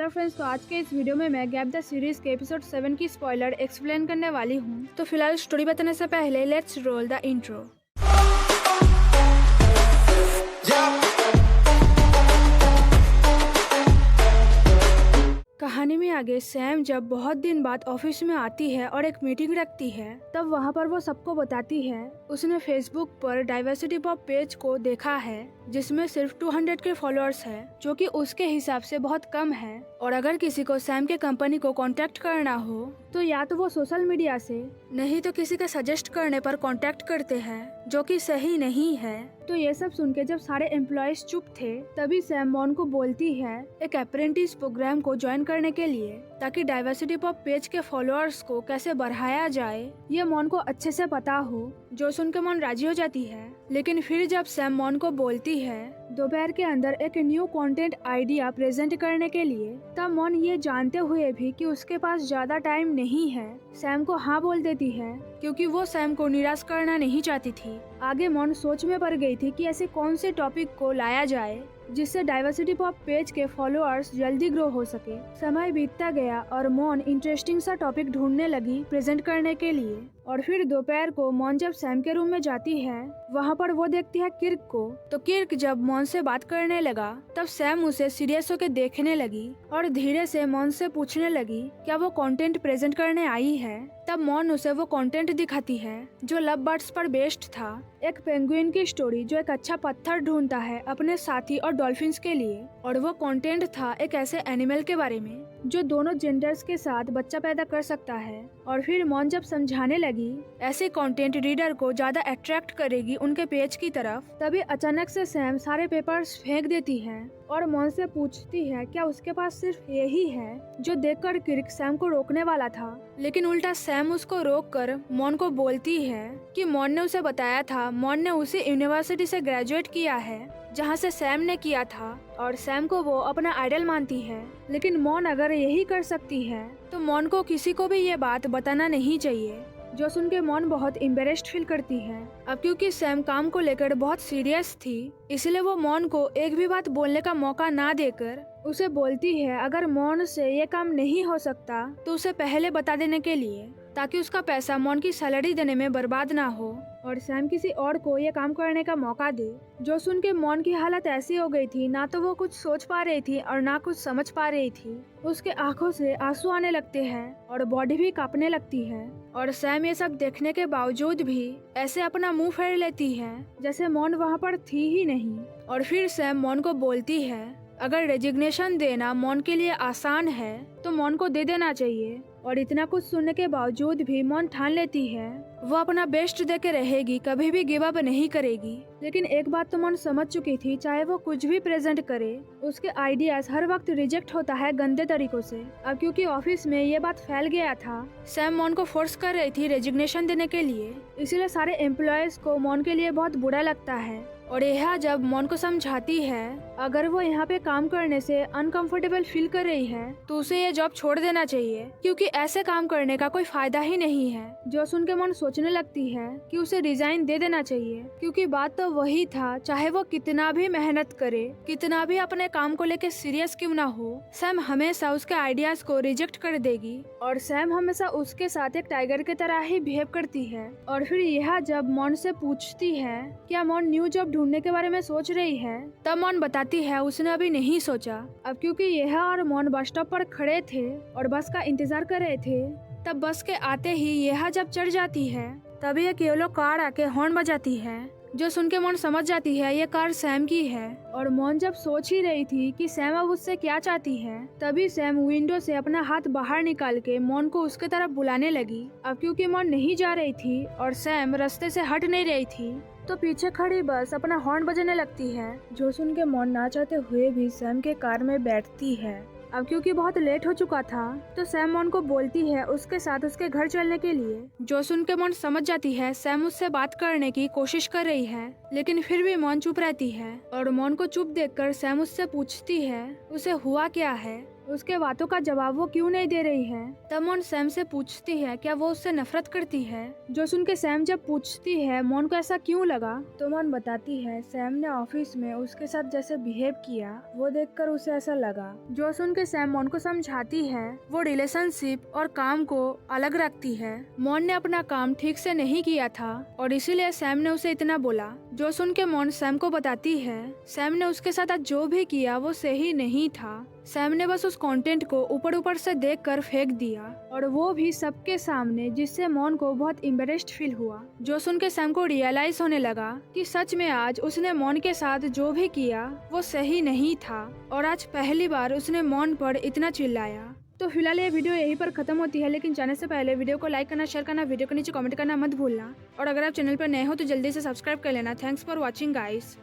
नमस्कार फ्रेंड्स, तो आज के इस वीडियो में मैं गैप द सीरीज के एपिसोड 7 की स्पॉइलर एक्सप्लेन करने वाली हूँ। तो फिलहाल स्टोरी बताने से पहले लेट्स रोल द इंट्रो। कहानी में आगे सैम जब बहुत दिन बाद ऑफिस में आती है और एक मीटिंग रखती है, तब वहाँ पर वो सबको बताती है उसने फेसबुक पर डाइवर्सिटी पॉप पेज को देखा है जिसमें सिर्फ 200 के फॉलोअर्स है, जो कि उसके हिसाब से बहुत कम है। और अगर किसी को सैम के कंपनी को कांटेक्ट करना हो तो या तो वो सोशल मीडिया से, नहीं तो किसी के सजेस्ट करने पर कांटेक्ट करते हैं, जो कि सही नहीं है। तो ये सब सुन के जब सारे एम्प्लॉयज चुप थे, तभी सैम मॉन को बोलती है एक अप्रेंटिस प्रोग्राम को ज्वाइन करने के लिए, ताकि डाइवर्सिटी पॉप पेज के फॉलोअर्स को कैसे बढ़ाया जाए ये मॉन को अच्छे से पता हो, जो सुन के मॉन राजी हो जाती है। लेकिन फिर जब सैम मॉन को बोलती है दोपहर के अंदर एक न्यू कंटेंट आइडिया प्रेजेंट करने के लिए, तब मॉन ये जानते हुए भी कि उसके पास ज्यादा टाइम नहीं है, सैम को हाँ बोल देती है, क्योंकि वो सैम को निराश करना नहीं चाहती थी। आगे मॉन सोच में पड़ गई थी कि ऐसे कौन से टॉपिक को लाया जाए जिससे डाइवर्सिटी पॉप पेज के फॉलोअर्स जल्दी ग्रो हो सके। समय बीतता गया और मॉन इंटरेस्टिंग सा टॉपिक ढूंढने लगी प्रेजेंट करने के लिए। और फिर दोपहर को मॉन जब सैम के रूम में जाती है, वहाँ पर वो देखती है किर्क को। तो किर्क जब मॉन से बात करने लगा, तब सैम उसे सीरियस होकर देखने लगी और धीरे से मॉन से पूछने लगी क्या वो कंटेंट प्रेजेंट करने आई है। तब मॉन उसे वो कंटेंट दिखाती है जो लव बर्ड्स पर बेस्ड था, एक पेंगुइन की स्टोरी जो एक अच्छा पत्थर ढूंढता है अपने साथी और डॉल्फिन्स के लिए। और वो कंटेंट था एक ऐसे एनिमल के बारे में जो दोनों जेंडर्स के साथ बच्चा पैदा कर सकता है। और फिर मॉन जब समझाने लगी ऐसे कंटेंट रीडर को ज्यादा अट्रैक्ट करेगी उनके पेज की तरफ, तभी अचानक से सैम सारे पेपर्स फेंक देती है और मॉन से पूछती है क्या उसके पास सिर्फ यही है, जो देखकर किर्क सैम को रोकने वाला था। लेकिन उल्टा सैम उसको रोककर मॉन को बोलती है कि मॉन ने उसे बताया था मॉन ने उसी यूनिवर्सिटी से ग्रेजुएट किया है जहाँ से सैम ने किया था, और सैम को वो अपना आइडल मानती है। लेकिन मॉन अगर यही कर सकती है तो मॉन को किसी को भी ये बात बताना नहीं चाहिए, जो सुन के मॉन बहुत एम्बेरेस्ड फील करती है। अब क्योंकि सैम काम को लेकर बहुत सीरियस थी, इसलिए वो मॉन को एक भी बात बोलने का मौका ना देकर उसे बोलती है अगर मॉन से ये काम नहीं हो सकता तो उसे पहले बता देने के लिए, ताकि उसका पैसा मॉन की सैलरी देने में बर्बाद ना हो और सैम किसी और को ये काम करने का मौका दे। जो सुन के मॉन की हालत ऐसी हो गई थी, ना तो वो कुछ सोच पा रही थी और ना कुछ समझ पा रही थी। उसके आंखों से आंसू आने लगते हैं और बॉडी भी कांपने लगती है। और सैम ये सब देखने के बावजूद भी ऐसे अपना मुंह फेर लेती है जैसे मॉन वहाँ पर थी ही नहीं। और फिर सैम मॉन को बोलती है अगर रेजिग्नेशन देना मॉन के लिए आसान है तो मॉन को दे देना चाहिए। और इतना कुछ सुनने के बावजूद भी मॉन ठान लेती है वो अपना बेस्ट देके रहेगी, कभी भी गिव अप नहीं करेगी। लेकिन एक बात तो मॉन समझ चुकी थी, चाहे वो कुछ भी प्रेजेंट करे उसके आइडियाज हर वक्त रिजेक्ट होता है गंदे तरीकों से। अब क्योंकि ऑफिस में ये बात फैल गया था, सैम मॉन को फोर्स कर रही थी रेजिग्नेशन देने के लिए, इसलिए सारे एम्प्लॉयज को मॉन के लिए बहुत बुरा लगता है। और यह जब मॉन को समझाती है अगर वो यहाँ पे काम करने से अनकंफर्टेबल फील कर रही है तो उसे ये जॉब छोड़ देना चाहिए, क्योंकि ऐसे काम करने का कोई फायदा ही नहीं है। जो सुन के मॉन सोचने लगती है कि उसे रिजाइन दे देना चाहिए, क्योंकि बात तो वही था, चाहे वो कितना भी मेहनत करे, कितना भी अपने काम को लेके सीरियस क्यों ना हो, सैम हमेशा उसके आइडियाज को रिजेक्ट कर देगी और सैम हमेशा उसके साथ एक टाइगर की तरह ही बिहेव करती है। और फिर यह जब मॉन से पूछती है क्या मॉन न्यू जॉब ढूंढने के बारे में सोच रही है, तब मॉन बताती है उसने अभी नहीं सोचा। अब क्योंकि यह और मॉन बस स्टॉप पर खड़े थे और बस का इंतजार कर रहे थे, तब बस के आते ही यह जब चढ़ जाती है तभी एक येलो कार आके हॉर्न बजाती है, जो सुन के मॉन समझ जाती है ये कार सैम की है। और मॉन जब सोच ही रही थी कि सैम अब उससे क्या चाहती है, तभी सैम विंडो से अपना हाथ बाहर निकाल के मॉन को उसके तरफ बुलाने लगी। अब क्योंकि मॉन नहीं जा रही थी और सैम रास्ते से हट नहीं रही थी, तो पीछे खड़ी बस अपना हॉर्न बजाने लगती है, जो सुन के मॉन ना चाहते हुए भी सैम के कार में बैठती है। अब क्योंकि बहुत लेट हो चुका था, तो सैम मॉन को बोलती है उसके साथ उसके घर चलने के लिए। जो सुन के मॉन समझ जाती है सैम उससे बात करने की कोशिश कर रही है, लेकिन फिर भी मॉन चुप रहती है। और मॉन को चुप देखकर सैम उससे पूछती है उसे हुआ क्या है। उसके बातों का जवाब वो क्यों नहीं दे रही है। तब मॉन सैम से पूछती है क्या वो उससे नफरत करती है। जो सुन के सैम जब पूछती है मॉन को ऐसा क्यों लगा, तो मॉन बताती है सैम ने ऑफिस में उसके साथ जैसे बिहेव किया वो देखकर उसे ऐसा लगा। जो सुन के सैम मॉन को समझाती है वो रिलेशनशिप और काम को अलग रखती है। मॉन ने अपना काम ठीक से नहीं किया था और इसीलिए सैम ने उसे इतना बोला। जो सुन के मॉन सैम को बताती है सैम ने उसके साथ आज जो भी किया वो सही नहीं था। सैम ने बस उस कंटेंट को ऊपर ऊपर से देखकर फेंक दिया और वो भी सबके सामने, जिससे मॉन को बहुत एम्बैरेस्ड फील हुआ। जो सुन के सैम को रियलाइज होने लगा कि सच में आज उसने मॉन के साथ जो भी किया वो सही नहीं था और आज पहली बार उसने मॉन पर इतना चिल्लाया। तो फिलहाल ये वीडियो यहीं पर खत्म होती है, लेकिन जाने से पहले वीडियो को लाइक करना, शेयर करना, वीडियो के नीचे कमेंट करना मत भूलना और अगर आप चैनल पर नए हो तो जल्दी से सब्सक्राइब कर लेना। Thanks for watching guys.